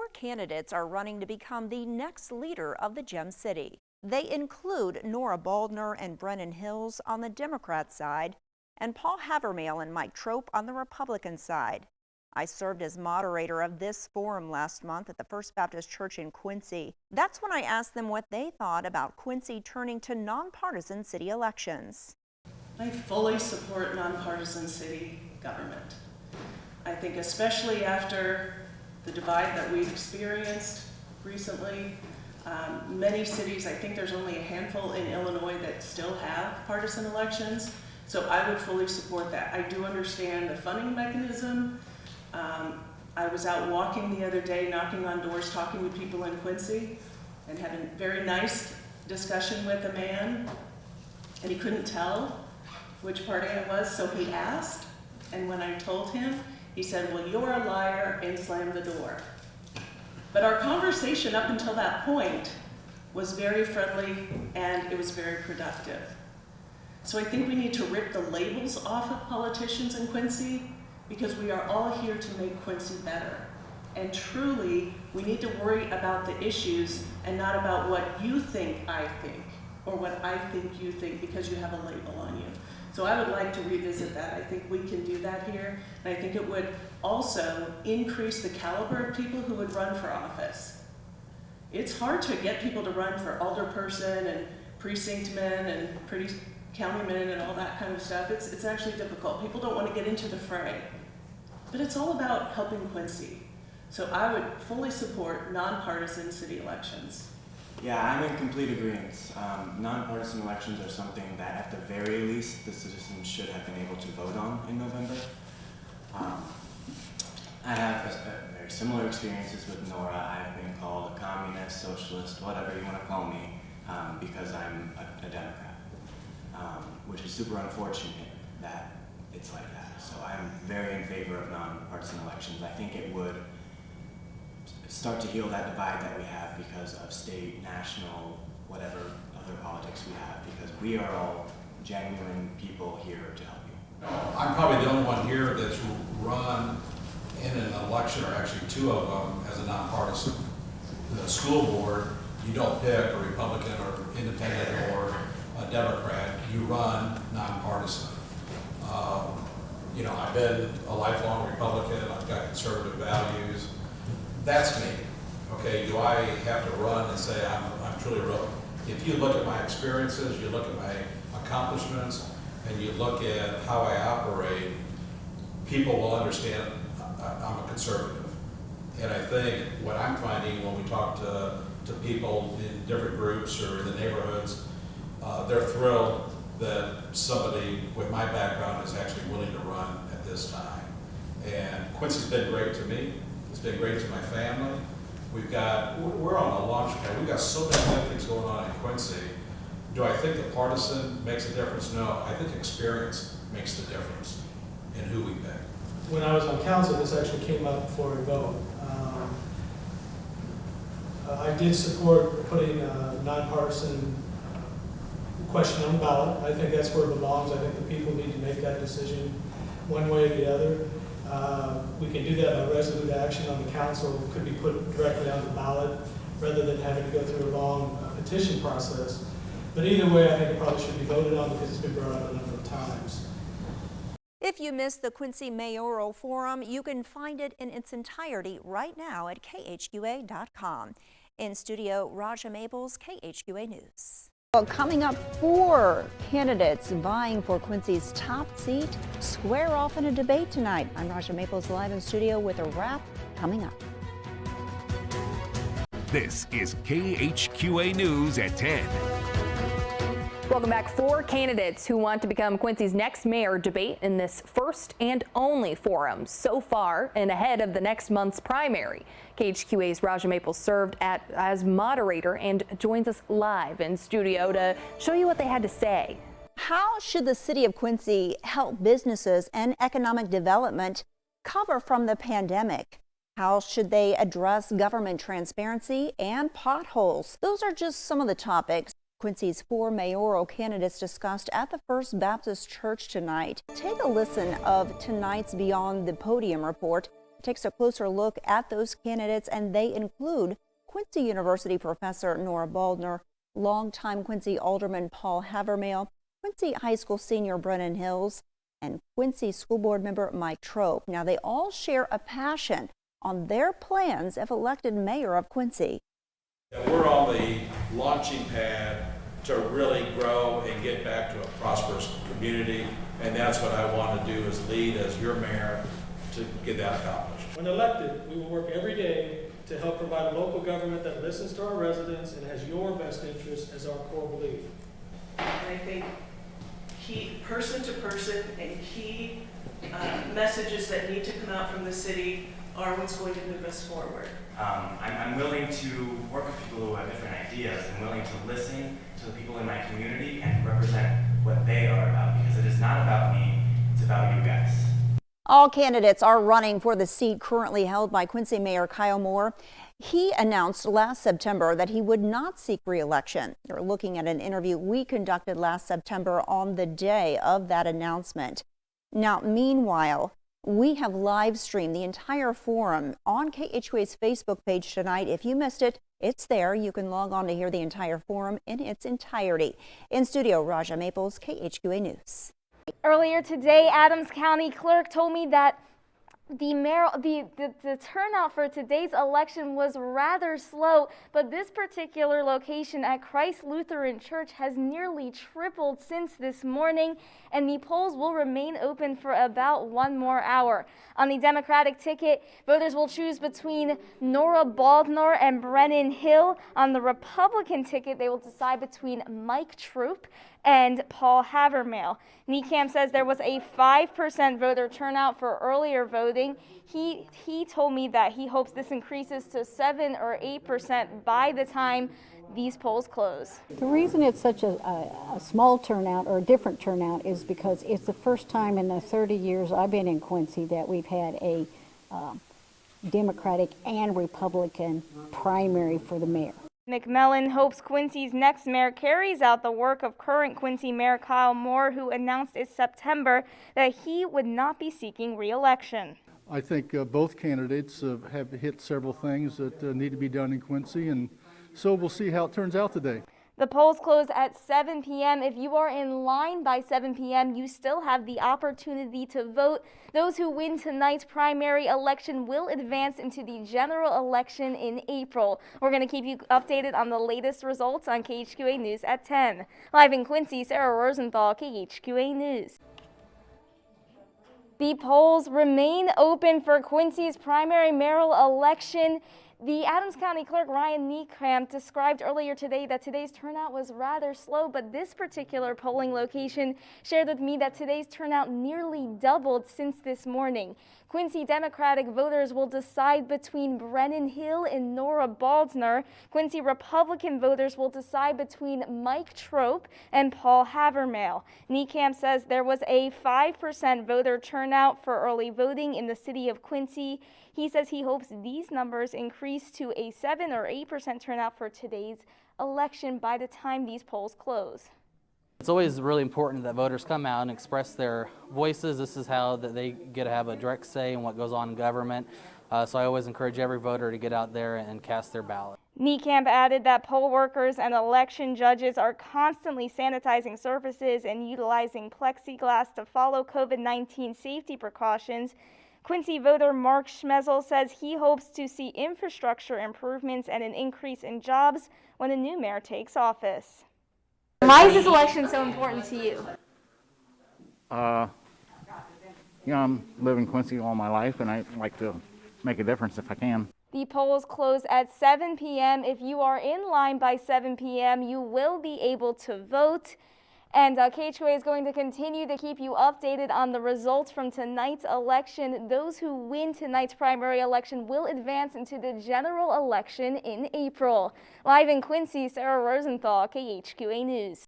4 candidates are running to become the next leader of the Gem City. They include Nora Baldner and Brennan Hills on the Democrat side, and Paul HAVERMALE and Mike Trope on the Republican side. I served as moderator of this forum last month at the First Baptist Church in Quincy. That's when I asked them what they thought about Quincy turning to nonpartisan city elections. I fully support nonpartisan city government. I think especially after the divide that we've experienced recently, many cities, I think there's only a handful in Illinois that still have partisan elections, so I would fully support that. I do understand the funding mechanism. I was out walking the other day, knocking on doors, talking with people in Quincy, and had a very nice discussion with a man, and he couldn't tell which party I was, so he asked, and when I told him, he said, "Well, you're a liar," and slammed the door. But our conversation up until that point was very friendly and it was very productive. So I think we need to rip the labels off of politicians in Quincy, because we are all here to make Quincy better. And truly, we need to worry about the issues and not about what you think I think, or what I think you think because you have a label on you. So I would like to revisit that. I think we can do that here. And I think it would also increase the caliber of people who would run for office. It's hard to get people to run for alderperson and precinctmen and countymen and all that kind of stuff. It's actually difficult. People don't want to get into the fray. But it's all about helping Quincy. So I would fully support nonpartisan city elections. Yeah, I'm in complete agreement. Nonpartisan elections are something that at the very least the citizens should have been able to vote on in November. I have very similar experiences with Nora. I've been called a communist, socialist, whatever you want to call me, because I'm a Democrat, which is super unfortunate that it's like that. So I'm very in favor of nonpartisan elections. I think it would start to heal that divide that we have because of state, national, whatever other politics we have, because we are all genuine people here to help you. I'm probably the only one here that's run in an election, or actually two of them, as a nonpartisan. The school board, you don't pick a Republican or independent or a Democrat, you run nonpartisan. You know, I've been a lifelong Republican, I've got conservative values. That's me. Okay, do I have to run and say I'm truly real? If you look at my experiences, you look at my accomplishments, and you look at how I operate, people will understand I'm a conservative. And I think what I'm finding when we talk to people in different groups or in the neighborhoods, they're thrilled that somebody with my background is actually willing to run at this time. And Quincy's been great to me. It's been great to my family. We're on a launch pad. We've got so many good things going on in Quincy. Do I think the partisan makes a difference? No, I think experience makes the difference in who we pick. When I was on council, this actually came up for a vote. I did support putting a nonpartisan question on the ballot. I think that's where it belongs. I think the people need to make that decision one way or the other. We can do that by resolute action on the council. It could be put directly on the ballot rather than having to go through a long petition process. But either way, I think it probably should be voted on because it's been brought up a number of times. If you missed the Quincy Mayoral Forum, you can find it in its entirety right now at KHQA.com. In studio, Raja Maples, KHQA News. Well, coming up, 4 candidates vying for Quincy's top seat square off in a debate tonight. I'm Raja Maples, live in studio with a wrap coming up. This is KHQA News at 10. Welcome back. 4 candidates who want to become Quincy's next mayor debate in this first and only forum so far and ahead of the next month's primary. KHQA's Raja Maples served as moderator and joins us live in studio to show you what they had to say. How should the city of Quincy help businesses and economic development recover from the pandemic? How should they address government transparency and potholes? Those are just some of the topics Quincy's 4 mayoral candidates discussed at the First Baptist Church tonight. Take a listen of tonight's Beyond the Podium report takes a closer look at those candidates, and they include Quincy University professor Nora Baldner, longtime Quincy Alderman Paul HAVERMALE, Quincy High School senior Brennan Hills, and Quincy School Board member Mike Trope. Now, they all share a passion on their plans if elected mayor of Quincy. We're on the launching pad to really grow and get back to a prosperous community, and that's what I want to do, is lead as your mayor to get that accomplished. When elected, we will work every day to help provide a local government that listens to our residents and has your best interest as our core belief. And I think key person to person and key messages that need to come out from the city are what's going to move us forward. I'm willing to work with people who have different ideas. I'm willing to listen to the people in my community and represent what they are about, because it is not about me, it's about you guys. All candidates are running for the seat currently held by Quincy Mayor Kyle Moore. He announced last September that he would not seek re-election. You're looking at an interview we conducted last September on the day of that announcement. Now, meanwhile, we have live streamed the entire forum on KHQA's Facebook page tonight. If you missed it, it's there. You can log on to hear the entire forum in its entirety. In studio, Raja Maples, KHQA News. Earlier today, Adams County Clerk told me that the turnout for today's election was rather slow, but this particular location at Christ Lutheran Church has nearly tripled since this morning, and the polls will remain open for about 1 more hour. On the Democratic ticket, voters will choose between Nora Baldner and Brennan Hill. On the Republican ticket, they will decide between Mike Trope and Paul HAVERMALE. NECAM says there was a 5% voter turnout for earlier voting. He told me that he hopes this increases to 7 or 8% by the time these polls close. The reason it's such a small turnout or a different turnout is because it's the first time in the 30 years I've been in Quincy that we've had a Democratic and Republican primary for the mayor. McMillan hopes Quincy's next mayor carries out the work of current Quincy Mayor Kyle Moore, who announced in September that he would not be seeking re-election. I think both candidates have hit several things that need to be done in Quincy, and so we'll see how it turns out today. The polls close at 7 p.m. If you are in line by 7 p.m., you still have the opportunity to vote. Those who win tonight's primary election will advance into the general election in April. We're going to keep you updated on the latest results on KHQA News at 10. Live in Quincy, Sarah Rosenthal, KHQA News. The polls remain open for Quincy's primary mayoral election. The Adams County Clerk Ryan Niekamp described earlier today that today's turnout was rather slow, but this particular polling location shared with me that today's turnout nearly doubled since this morning. Quincy Democratic voters will decide between Brennan Hill and Nora Baldner. Quincy Republican voters will decide between Mike Trope and Paul HAVERMALE. Niekamp says there was a 5% voter turnout for early voting in the city of Quincy. He says he hopes these numbers increase to a 7 or 8% turnout for today's election by the time these polls close. It's always really important that voters come out and express their voices. This is how that they get to have a direct say in what goes on in government. So I always encourage every voter to get out there and cast their ballot. Niekamp added that poll workers and election judges are constantly sanitizing surfaces and utilizing plexiglass to follow COVID-19 safety precautions. Quincy voter Mark SCHMELZLE says he hopes to see infrastructure improvements and an increase in jobs when a new mayor takes office. Why is this election so important to you? I'm living in Quincy all my life, and I'd like to make a difference if I can. The polls close at 7 p.m. If you are in line by 7 p.m., you will be able to vote. And KHQA is going to continue to keep you updated on the results from tonight's election. Those who win tonight's primary election will advance into the general election in April. Live in Quincy, Sarah Rosenthal, KHQA News.